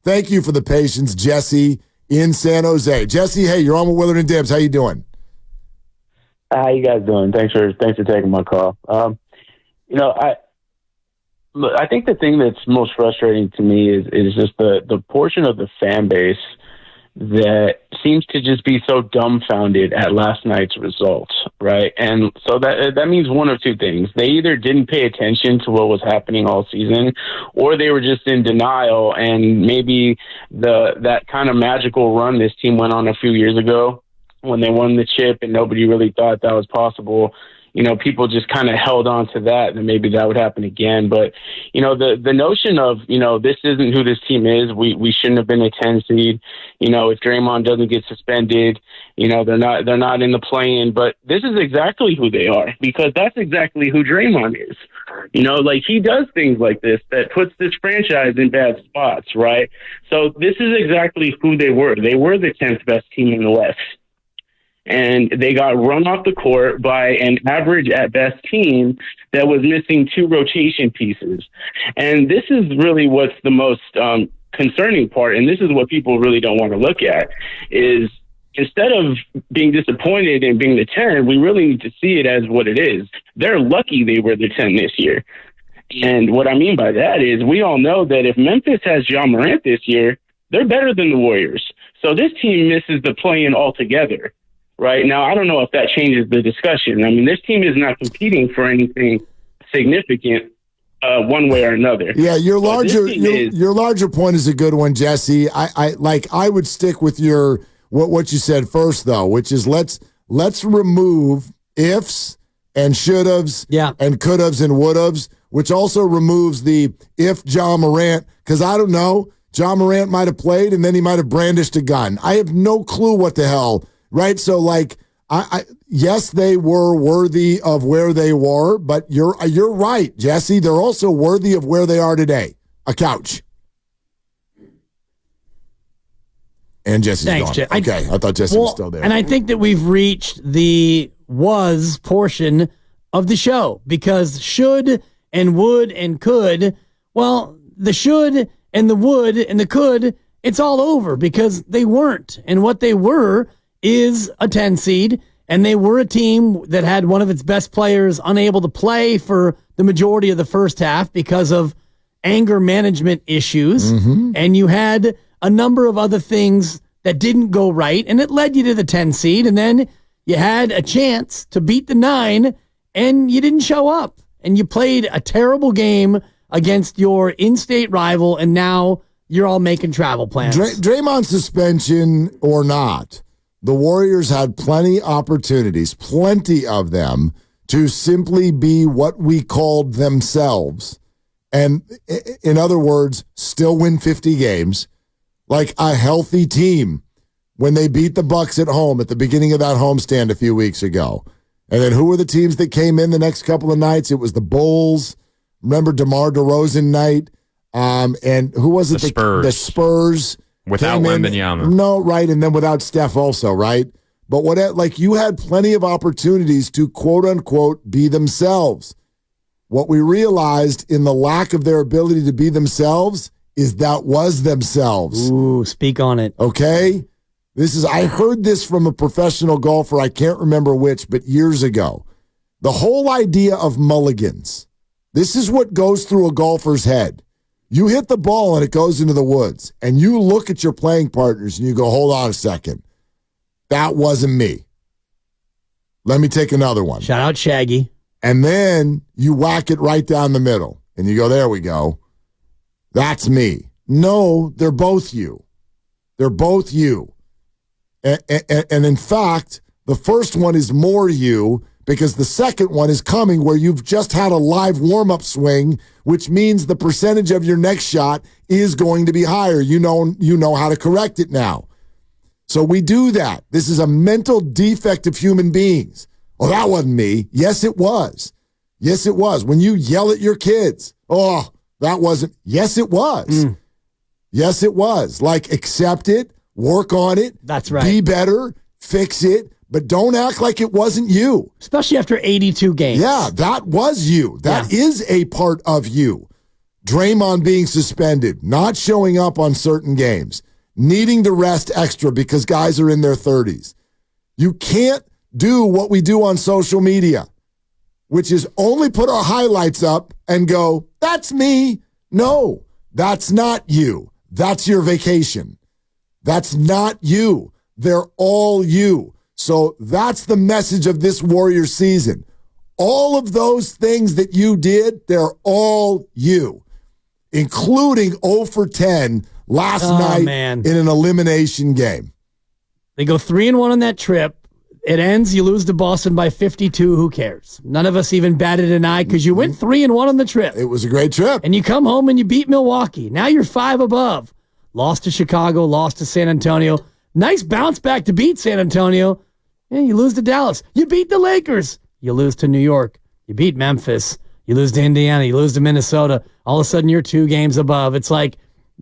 Thank you for the patience, Jesse in San Jose. Jesse, hey, you're on with Willard and Dibs. How you doing? How you guys doing? Thanks for taking my call. I think the thing that's most frustrating to me is just the portion of the fan base that seems to just be so dumbfounded at last night's results, right? And so that means one of two things. They either didn't pay attention to what was happening all season, or they were just in denial, and maybe that kind of magical run this team went on a few years ago when they won the chip and nobody really thought that was possible. People just kind of held on to that, and maybe that would happen again. But, the notion of, this isn't who this team is. We shouldn't have been a 10 seed. If Draymond doesn't get suspended, they're not in the play-in. But this is exactly who they are, because that's exactly who Draymond is. He does things like this that puts this franchise in bad spots, right? So this is exactly who they were. They were the 10th best team in the West. And they got run off the court by an average at best team that was missing 2 rotation pieces. And this is really what's the most concerning part, and this is what people really don't want to look at, is instead of being disappointed in being the 10, we really need to see it as what it is. They're lucky they were the 10 this year. And what I mean by that is we all know that if Memphis has Ja Morant this year, they're better than the Warriors. So this team misses the play-in altogether. Right now, I don't know if that changes the discussion. I mean, this team is not competing for anything significant one way or another. Yeah, your larger point is a good one, Jesse. I would stick with what you said first, though, which is let's remove ifs and should-haves and could-haves and would-haves, which also removes the if Ja Morant, because I don't know, Ja Morant might have played and then he might have brandished a gun. I have no clue what the hell. Right, so yes, they were worthy of where they were, but you're right, Jesse. They're also worthy of where they are today. A couch. And Jesse's Thanks, gone. Okay, I thought Jesse was still there. And I think that we've reached the was portion of the show, because should and would and could, well, the should and the would and the could, it's all over because they weren't. And what they were is a 10 seed, and they were a team that had one of its best players unable to play for the majority of the first half because of anger management issues. Mm-hmm. And you had a number of other things that didn't go right, and it led you to the 10 seed, and then you had a chance to beat the 9, and you didn't show up. And you played a terrible game against your in-state rival, and now you're all making travel plans. Draymond suspension or not, the Warriors had plenty of them, to simply be what we called themselves. And in other words, still win 50 games like a healthy team when they beat the Bucks at home at the beginning of that homestand a few weeks ago. And then who were the teams that came in the next couple of nights? It was the Bulls. Remember DeMar DeRozan night? And who was it? The Spurs. The Spurs. Without Wembanyama. No, right, and then without Steph also, right? But you had plenty of opportunities to quote-unquote be themselves. What we realized in the lack of their ability to be themselves is that was themselves. Ooh, speak on it. Okay? I heard this from a professional golfer, I can't remember which, but years ago. The whole idea of mulligans. This is what goes through a golfer's head. You hit the ball and it goes into the woods, and you look at your playing partners and you go, hold on a second. That wasn't me. Let me take another one. Shout out Shaggy. And then you whack it right down the middle, and you go, there we go. That's me. No, they're both you. They're both you. And in fact, the first one is more you, because the second one is coming where you've just had a live warm-up swing, which means the percentage of your next shot is going to be higher. You know how to correct it now. So we do that. This is a mental defect of human beings. Oh, that wasn't me. Yes, it was. Yes, it was. When you yell at your kids, oh, that wasn't. Yes, it was. Yes, it was. Accept it, work on it. That's right. Be better, fix it. But don't act like it wasn't you. Especially after 82 games. Yeah, that was you. That is a part of you. Draymond being suspended, not showing up on certain games, needing to rest extra because guys are in their 30s. You can't do what we do on social media, which is only put our highlights up and go, that's me. No, that's not you. That's your vacation. That's not you. They're all you. So that's the message of this Warriors season. All of those things that you did, they're all you, including 0 for 10 last night in an elimination game. They go 3-1 on that trip. It ends, you lose to Boston by 52. Who cares? None of us even batted an eye because you went 3-1 on the trip. It was a great trip. And you come home and you beat Milwaukee. Now you're 5 above. Lost to Chicago, lost to San Antonio. Nice bounce back to beat San Antonio. Yeah, you lose to Dallas. You beat the Lakers. You lose to New York. You beat Memphis. You lose to Indiana. You lose to Minnesota. All of a sudden, you're 2 games above. It's like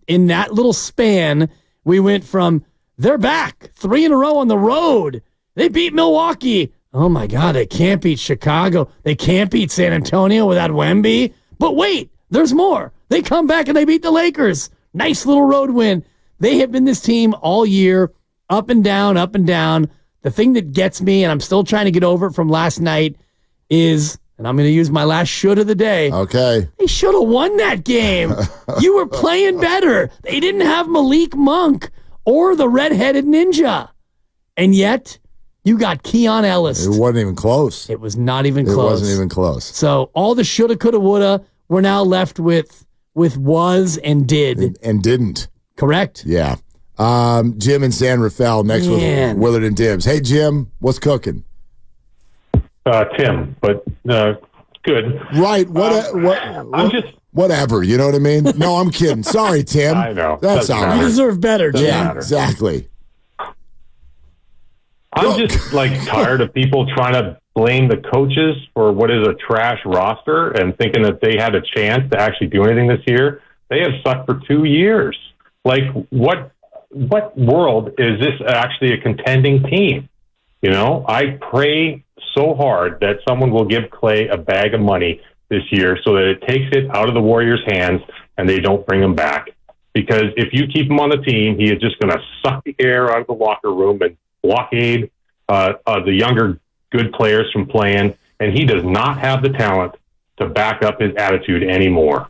in that little span, we went from they're back 3 in a row on the road. They beat Milwaukee. Oh, my God, they can't beat Chicago. They can't beat San Antonio without Wemby. But wait, there's more. They come back and they beat the Lakers. Nice little road win. They have been this team all year, up and down, up and down. The thing that gets me, and I'm still trying to get over it from last night, is, and I'm going to use my last should of the day. Okay. They should have won that game. You were playing better. They didn't have Malik Monk or the redheaded ninja. And yet, you got Keon Ellis. It wasn't even close. It was not even close. It wasn't even close. So all the shoulda, coulda, woulda, we're now left with was and did. And didn't. Correct? Yeah. Jim in San Rafael next with Willard and Dibs. Hey, Jim, what's cooking? Tim, but good. Right. Whatever. You know what I mean? No, I'm kidding. Sorry, Tim. I know. That's all right. You deserve better, Jim. Yeah, exactly. I'm just tired of people trying to blame the coaches for what is a trash roster and thinking that they had a chance to actually do anything this year. They have sucked for 2 years. What world is this actually a contending team? You know, I pray so hard that someone will give Klay a bag of money this year so that it takes it out of the Warriors' hands and they don't bring him back. Because if you keep him on the team, he is just going to suck the air out of the locker room and blockade the younger good players from playing, and he does not have the talent to back up his attitude anymore.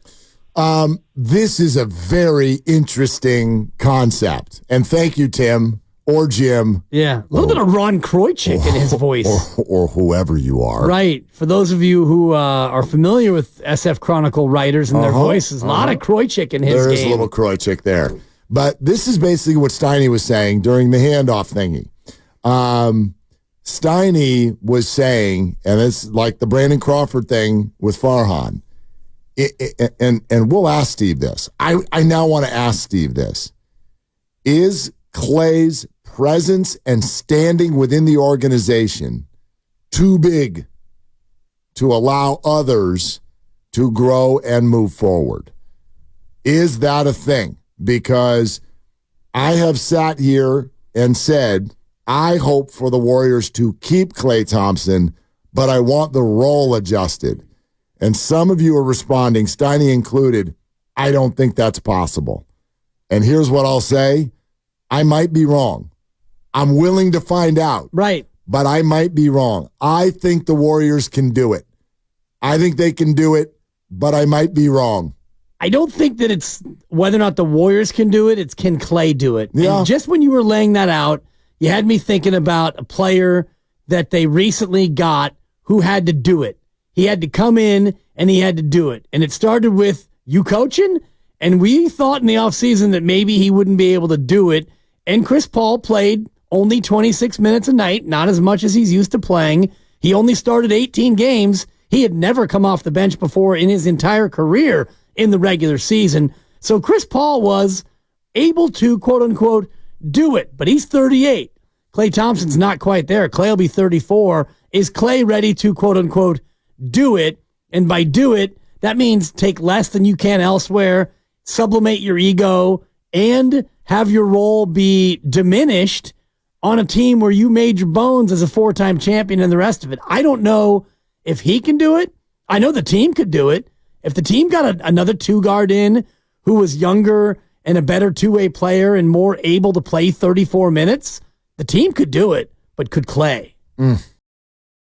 This is a very interesting concept, and thank you, Tim or Jim. Yeah, a little bit of Ron Kroichick in his voice. Or whoever you are. Right. For those of you who are familiar with SF Chronicle writers and their voices, a lot of Kroichick in his game. There is a little Kroichick there. But this is basically what Steiny was saying during the handoff thingy. Steiny was saying, and it's like the Brandon Crawford thing with Farhan, and we'll ask Steve this. I now want to ask Steve this. Is Klay's presence and standing within the organization too big to allow others to grow and move forward? Is that a thing? Because I have sat here and said, I hope for the Warriors to keep Klay Thompson, but I want the role adjusted. And some of you are responding, Steiny included, I don't think that's possible. And here's what I'll say. I might be wrong. I'm willing to find out. Right. But I might be wrong. I think the Warriors can do it. I think they can do it, but I might be wrong. I don't think that it's whether or not the Warriors can do it, it's can Klay do it. Yeah. And just when you were laying that out, you had me thinking about a player that they recently got who had to do it. He had to come in and he had to do it. And it started with you coaching, and we thought in the offseason that maybe he wouldn't be able to do it. And Chris Paul played only 26 minutes a night, not as much as he's used to playing. He only started 18 games. He had never come off the bench before in his entire career in the regular season. So Chris Paul was able to, quote unquote, do it, but he's 38. Klay Thompson's not quite there. Klay will be 34. Is Klay ready to, quote unquote, do it? And by do it, that means take less than you can elsewhere, sublimate your ego, and have your role be diminished on a team where you made your bones as a 4-time champion and the rest of it. I don't know if he can do it. I know the team could do it. If the team got another two guard in who was younger and a better two-way player and more able to play 34 minutes, the team could do it, but could Klay?